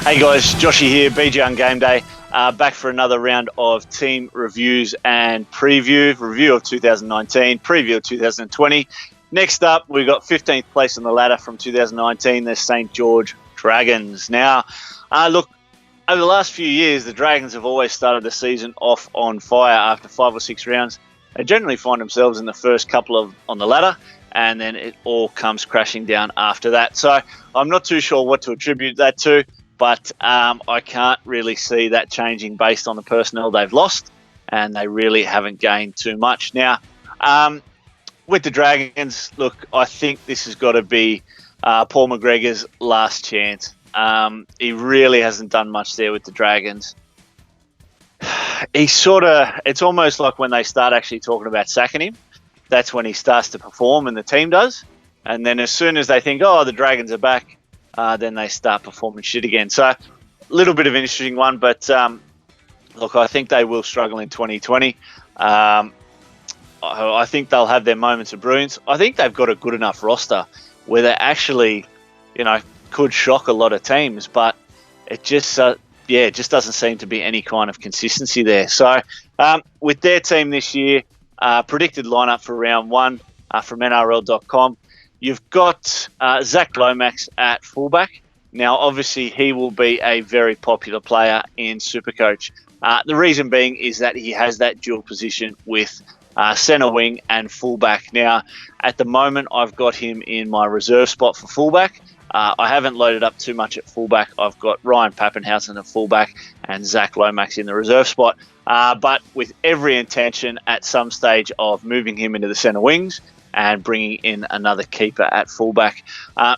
Hey guys, Joshy here, BG on Game Day, back for another round of team reviews and review of 2019, preview of 2020. Next up, we've got 15th place on the ladder from 2019, the St George Dragons. Now, look, over the last few years, the Dragons have always started the season off on fire after 5 or 6 rounds. They generally find themselves in the first couple on the ladder, and then it all comes crashing down after that. So I'm not too sure what to attribute that to. But I can't really see that changing based on the personnel they've lost, and they really haven't gained too much. Now, with the Dragons, look, I think this has got to be Paul McGregor's last chance. He really hasn't done much there with the Dragons. It's almost like when they start actually talking about sacking him, that's when he starts to perform and the team does. And then as soon as they think, oh, the Dragons are back, then they start performing shit again. So a little bit of an interesting one, but look, I think they will struggle in 2020. I think they'll have their moments of brilliance. I think they've got a good enough roster where they actually, could shock a lot of teams, but it just, it just doesn't seem to be any kind of consistency there. So with their team this year, predicted lineup for round one from NRL.com, you've got Zach Lomax at fullback. Now, obviously, he will be a very popular player in Supercoach. The reason being is that he has that dual position with centre wing and fullback. Now, at the moment, I've got him in my reserve spot for fullback. I haven't loaded up too much at fullback. I've got Ryan Pappenhausen at fullback and Zach Lomax in the reserve spot. But with every intention at some stage of moving him into the centre wings and bringing in another keeper at fullback.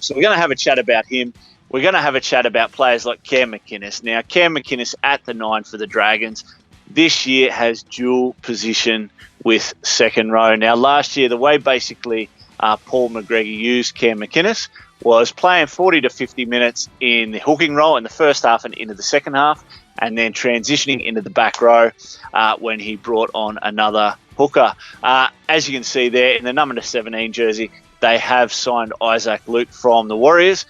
So we're going to have a chat about him. We're going to have a chat about players like Cam McInnes. Now, Cam McInnes at the 9 for the Dragons this year has dual position with second row. Now, last year, the way basically Paul McGregor used Cam McInnes was playing 40 to 50 minutes in the hooking role in the first half and into the second half, and then transitioning into the back row when he brought on another hooker. As you can see there in the number 17 jersey, they have signed Isaac Luke from the Warriors.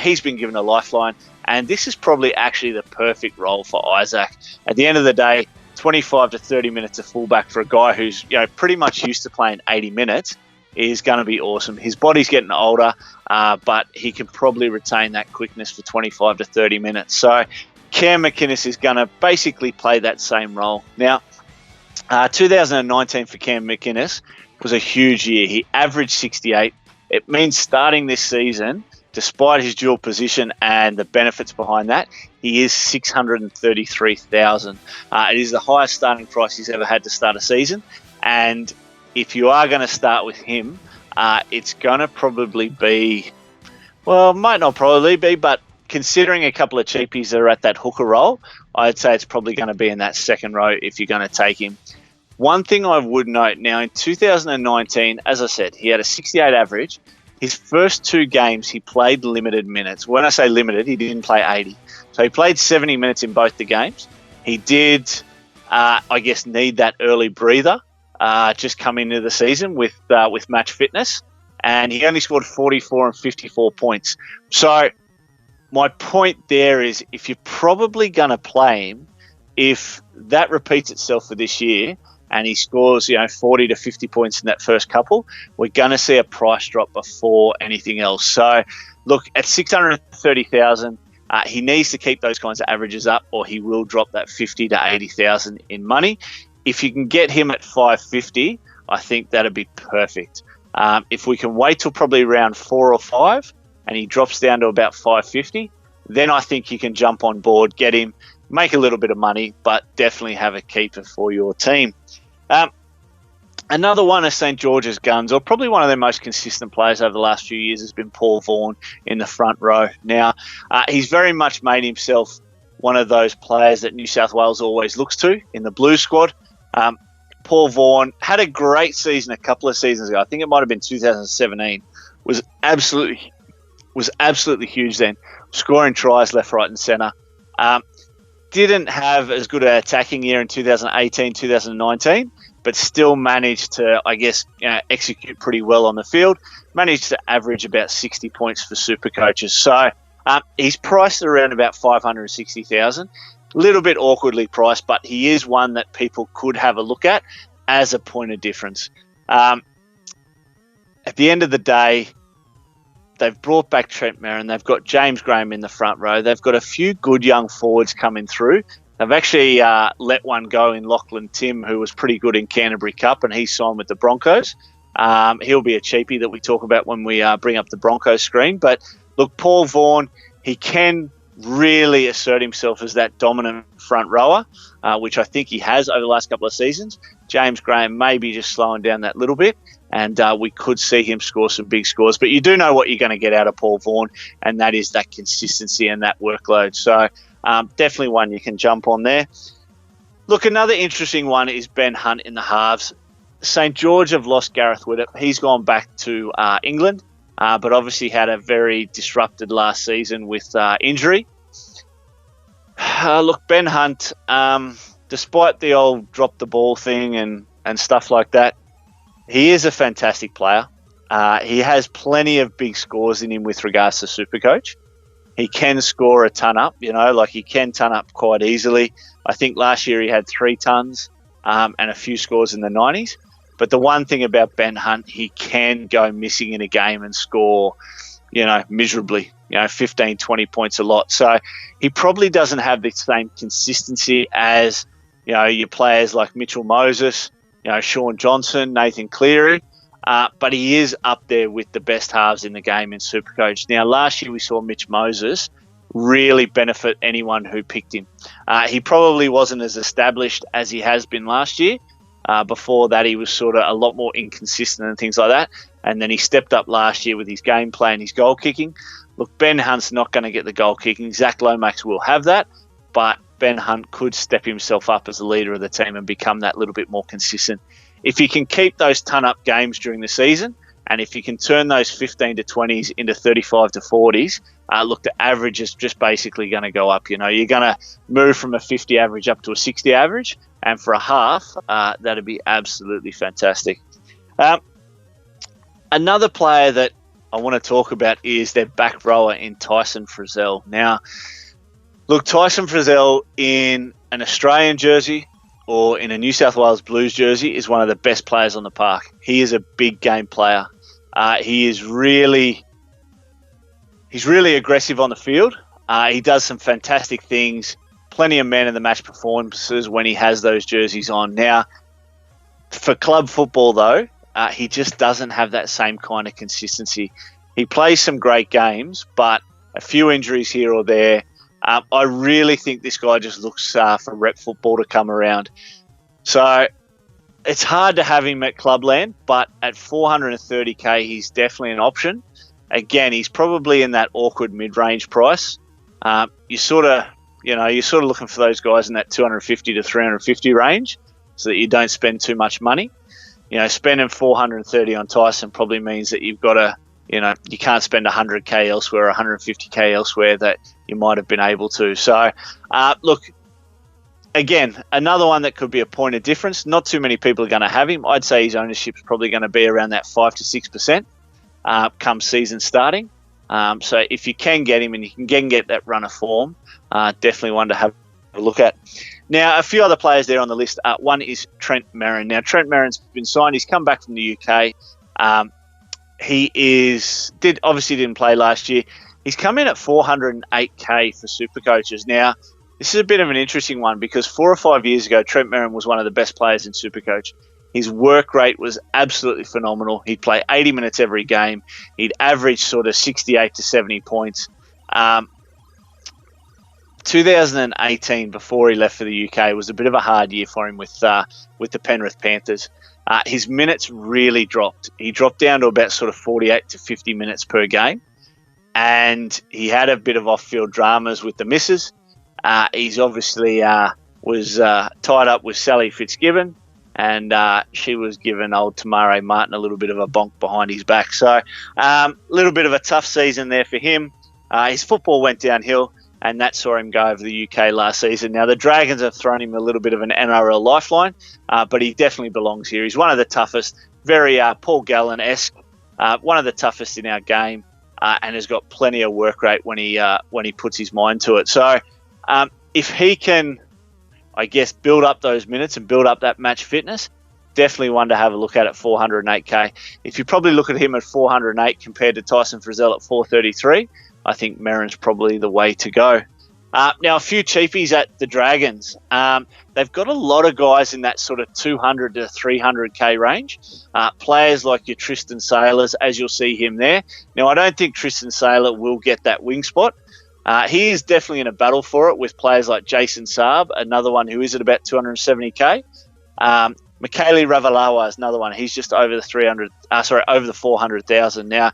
He's been given a lifeline, and this is probably actually the perfect role for Isaac. At the end of the day, 25 to 30 minutes of fullback for a guy who's pretty much used to playing 80 minutes is going to be awesome. His body's getting older, but he can probably retain that quickness for 25 to 30 minutes. So Cam McInnes is going to basically play that same role. Now, 2019 for Cam McInnes was a huge year. He averaged 68. It means starting this season, despite his dual position and the benefits behind that, he is $633,000. It is the highest starting price he's ever had to start a season. And if you are going to start with him, it's going to probably be, well, might not probably be, but considering a couple of cheapies that are at that hooker role, I'd say it's probably going to be in that second row if you're going to take him. One thing I would note now, in 2019, as I said, he had a 68 average. His first 2 games, he played limited minutes. When I say limited, he didn't play 80. So he played 70 minutes in both the games. He did, need that early breather just come into the season with match fitness. And he only scored 44 and 54 points. So my point there is, if you're probably going to play him, if that repeats itself for this year and he scores 40 to 50 points in that first couple, we're going to see a price drop before anything else. So look, at 630,000, he needs to keep those kinds of averages up, or he will drop that 50 to 80,000 in money. If you can get him at 550, I think that'd be perfect. If we can wait till probably round 4 or 5 and he drops down to about 550, then I think you can jump on board, get him, make a little bit of money, but definitely have a keeper for your team. Another one of St George's guns, or probably one of their most consistent players over the last few years, has been Paul Vaughan in the front row. Now, he's very much made himself one of those players that New South Wales always looks to in the Blues squad. Paul Vaughan had a great season a couple of seasons ago. I think it might have been 2017. Was absolutely huge then, scoring tries left, right, and centre. Didn't have as good an attacking year in 2018, 2019, but still managed to, execute pretty well on the field. Managed to average about 60 points for super coaches. So He's priced around about 560,000. A little bit awkwardly priced, but he is one that people could have a look at as a point of difference. At the end of the day, they've brought back Trent Merrin. They've got James Graham in the front row. They've got a few good young forwards coming through. They've actually let one go in Lachlan Tim, who was pretty good in Canterbury Cup, and he signed with the Broncos. He'll be a cheapie that we talk about when we bring up the Broncos screen. But look, Paul Vaughan, he can really assert himself as that dominant front rower, which I think he has over the last couple of seasons. James Graham may be just slowing down that little bit, and we could see him score some big scores. But you do know what you're going to get out of Paul Vaughan, and that is that consistency and that workload. So definitely one you can jump on there. Look, another interesting one is Ben Hunt in the halves. St George have lost Gareth Widdop. He's gone back to England, but obviously had a very disrupted last season with injury. Look, Ben Hunt, despite the old drop the ball thing and stuff like that, he is a fantastic player. He has plenty of big scores in him with regards to Supercoach. He can score a ton up, he can ton up quite easily. I think last year he had 3 tons and a few scores in the 90s. But the one thing about Ben Hunt, he can go missing in a game and score, miserably, 15, 20 points a lot. So he probably doesn't have the same consistency as, your players like Mitchell Moses, Sean Johnson, Nathan Cleary. But he is up there with the best halves in the game in Supercoach. Now, last year we saw Mitch Moses really benefit anyone who picked him. He probably wasn't as established as he has been last year. Before that, he was sort of a lot more inconsistent and things like that. And then he stepped up last year with his gameplay and his goal kicking. Look, Ben Hunt's not going to get the goal kicking. Zach Lomax will have that. But Ben Hunt could step himself up as the leader of the team and become that little bit more consistent. If you can keep those ton-up games during the season, and if you can turn those 15 to 20s into 35 to 40s, look, the average is just basically going to go up. You're going to move from a 50 average up to a 60 average, and for a half, that'd be absolutely fantastic. Another player that I want to talk about is their back rower in Tyson Frizell. Now, look, Tyson Frizell in an Australian jersey or in a New South Wales Blues jersey is one of the best players on the park. He is a big game player. He's really aggressive on the field. He does some fantastic things. Plenty of man of the match performances when he has those jerseys on. Now, for club football though, he just doesn't have that same kind of consistency. He plays some great games, but a few injuries here or there. I really think this guy just looks for rep football to come around. So it's hard to have him at Clubland, but at 430k, he's definitely an option. Again, he's probably in that awkward mid-range price. You're sort of looking for those guys in that 250 to 350 range so that you don't spend too much money. Spending 430 on Tyson probably means that you've got to, you can't spend 100k elsewhere or 150k elsewhere that you might have been able to. So, look, again, another one that could be a point of difference. Not too many people are going to have him. I'd say his ownership is probably going to be around that 5 to 6% come season starting. So if you can get him and you can get that run of form, definitely one to have a look at. Now, a few other players there on the list. One is Trent Merrin. Now, Trent Merrin's been signed. He's come back from the UK. Obviously didn't play last year. He's come in at 408k for Supercoaches. Now, this is a bit of an interesting one because 4 or 5 years ago, Trent Merrin was one of the best players in Supercoach. His work rate was absolutely phenomenal. He'd play 80 minutes every game. He'd average sort of 68 to 70 points. 2018, before he left for the UK, was a bit of a hard year for him with the Penrith Panthers. His minutes really dropped. He dropped down to about sort of 48 to 50 minutes per game. And he had a bit of off-field dramas with the missus. He's obviously was tied up with Sally Fitzgibbon, and she was giving old Tamare Martin a little bit of a bonk behind his back. So a little bit of a tough season there for him. His football went downhill, and that saw him go over the UK last season. Now, the Dragons have thrown him a little bit of an NRL lifeline, but he definitely belongs here. He's one of the toughest, very Paul Gallen-esque, one of the toughest in our game. and has got plenty of work rate when he puts his mind to it. So if he can, I guess, build up those minutes and build up that match fitness, definitely one to have a look at 408k. If you probably look at him at 408 compared to Tyson Frizzell at 433, I think Merrin's probably the way to go. Now, a few cheapies at the Dragons. They've got a lot of guys in that sort of 200 to 300k range. Players like your Tristan Sailors, as you'll see him there. Now, I don't think Tristan Sailor will get that wing spot. He is definitely in a battle for it with players like Jason Saab, another one who is at about 270k. Michaeli Ravalawa is another one. He's just over the over the 400,000 now.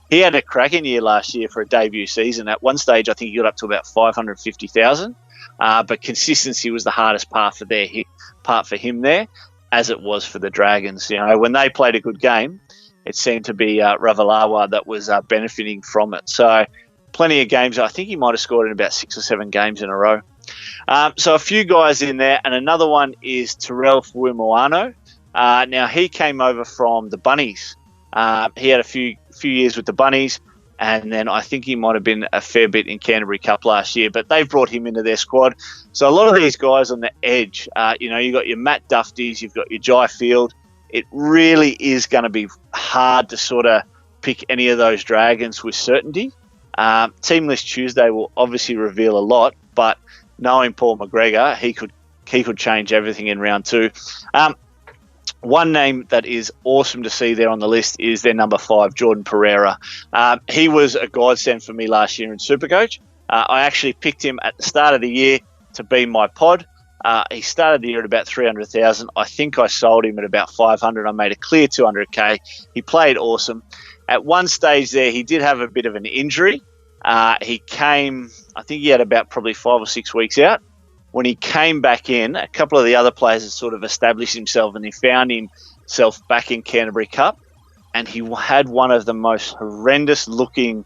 He had a cracking year last year for a debut season. At one stage, I think he got up to about 550,000. But consistency was the hardest part for him there, as it was for the Dragons. You know, when they played a good game, it seemed to be Ravalawa that was benefiting from it. So plenty of games. I think he might have scored in about 6 or 7 games in a row. So a few guys in there, and another one is Terrell Fuimoano. Now, he came over from the Bunnies. He had a few years with the Bunnies, and then I think he might have been a fair bit in Canterbury Cup last year, but they've brought him into their squad. So a lot of these guys on the edge, you've got your Matt Dufties, you've got your Jai Field. It really is going to be hard to sort of pick any of those Dragons with certainty. Team List Tuesday will obviously reveal a lot, but knowing Paul McGregor, he could change everything in round 2. One name that is awesome to see there on the list is their number 5, Jordan Pereira. He was a godsend for me last year in Supercoach. I actually picked him at the start of the year to be my pod. He started the year at about 300,000. I think I sold him at about 500. I made a clear 200k. He played awesome. At one stage there, he did have a bit of an injury. I think he had about probably 5 or 6 weeks out. When he came back in, a couple of the other players had sort of established himself, and he found himself back in Canterbury Cup, and he had one of the most horrendous looking,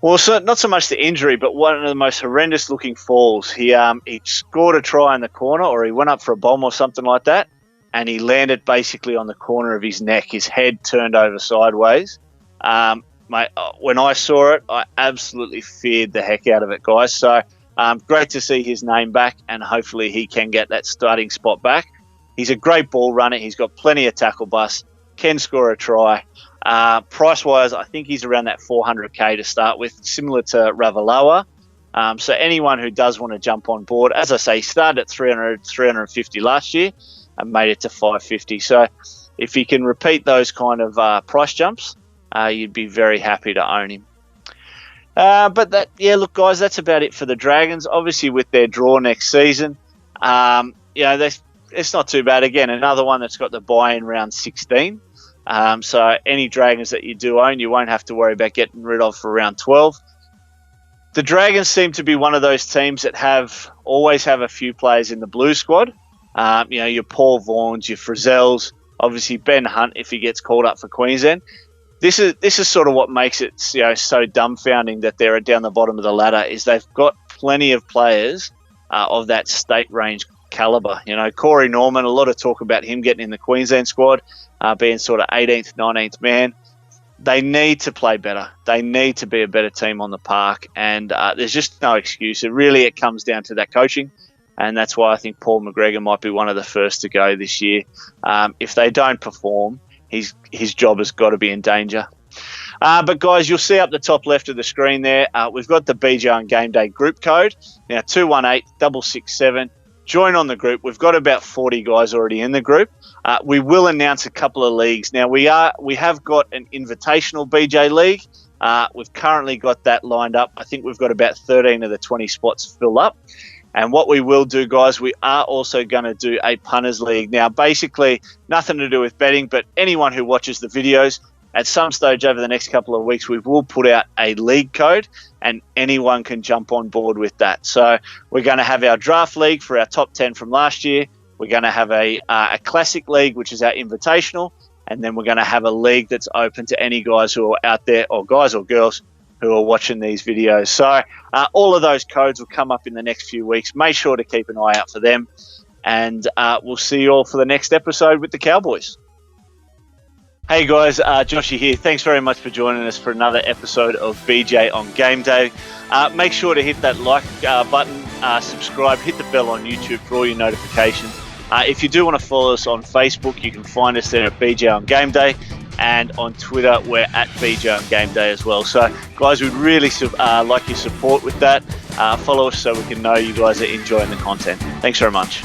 not so much the injury, but one of the most horrendous looking falls. He scored a try in the corner, or he went up for a bomb or something like that, and he landed basically on the corner of his neck. His head turned over sideways. When I saw it, I absolutely feared the heck out of it, guys. So great to see his name back, and hopefully he can get that starting spot back. He's a great ball runner. He's got plenty of tackle bust, can score a try. Price-wise, I think he's around that 400k to start with, similar to Ravalawa. So anyone who does want to jump on board, as I say, he started at 300, 350 last year and made it to 550. So if he can repeat those kind of price jumps, you'd be very happy to own him. Look, guys, that's about it for the Dragons. Obviously, with their draw next season, it's not too bad. Again, another one that's got the buy in round 16. So any Dragons that you do own, you won't have to worry about getting rid of for round 12. The Dragons seem to be one of those teams that always have a few players in the blue squad. Your Paul Vaughns, your Frizzells, obviously Ben Hunt if he gets called up for Queensland. This is sort of what makes it so dumbfounding that they're down the bottom of the ladder, is they've got plenty of players of that state range calibre. Corey Norman, a lot of talk about him getting in the Queensland squad, being sort of 18th, 19th man. They need to play better. They need to be a better team on the park, and there's just no excuse. It comes down to that coaching, and that's why I think Paul McGregor might be one of the first to go this year. If they don't perform, his job has got to be in danger. But guys, you'll see up the top left of the screen there, we've got the BJ on Game Day group code. Now 218-667. Join on the group. We've got about 40 guys already in the group. We will announce a couple of leagues. Now we have got an invitational BJ league. We've currently got that lined up. I think we've got about 13 of the 20 spots filled up. And what we will do, guys, we are also going to do a punters league. Now, basically, nothing to do with betting, but anyone who watches the videos, at some stage over the next couple of weeks, we will put out a league code, and anyone can jump on board with that. So we're going to have our draft league for our top 10 from last year. We're going to have a classic league, which is our invitational, and then we're going to have a league that's open to any guys who are out there, or guys or girls who are watching these videos. So all of those codes will come up in the next few weeks. Make sure to keep an eye out for them. And we'll see you all for the next episode with the Cowboys. Hey guys, Joshy here. Thanks very much for joining us for another episode of BJ on Game Day. Make sure to hit that like button, subscribe, hit the bell on YouTube for all your notifications. If you do want to follow us on Facebook, you can find us there at BJ on Game Day, and on Twitter we're at BJ on Game Day as well. So guys, we'd really like your support with that. Follow us so we can know you guys are enjoying the content. Thanks very much.